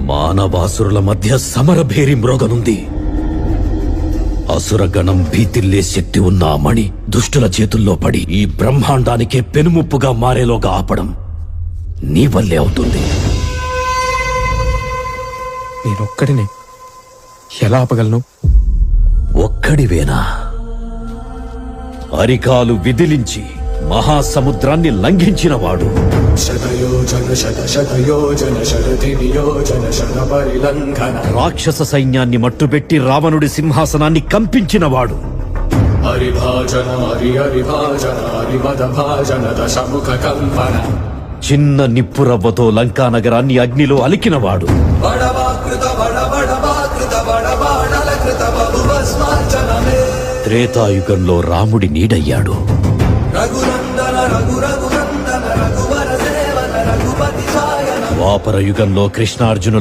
మానవాసురుల మధ్య సమరభేరి మ్రోగనుంది. అసురగణం భీతిల్లే శక్తి ఉన్న ఆ మణి దుష్టుల చేతుల్లో పడి ఈ బ్రహ్మాండానికే పెనుముప్పుగా మారేలోగా ఆపడం నీ వల్లే అవుతుంది. నేనొక్కడిని ఎలా ఆపగలను? ఒక్కడివేనా? అరికాలు విదిలించి మహాసముద్రాన్ని లంఘించినవాడు, రాక్షస సైన్యాన్ని మట్టుబెట్టి రావణుడి సింహాసనాన్ని కంపించినవాడు, చిన్న నిప్పురవ్వతో లంకా నగరాన్ని అగ్నిలో అలికినవాడు, త్రేతాయుగంలో రాముడి నీడయ్యాడు, ద్వాపర యుగంలో కృష్ణార్జునుల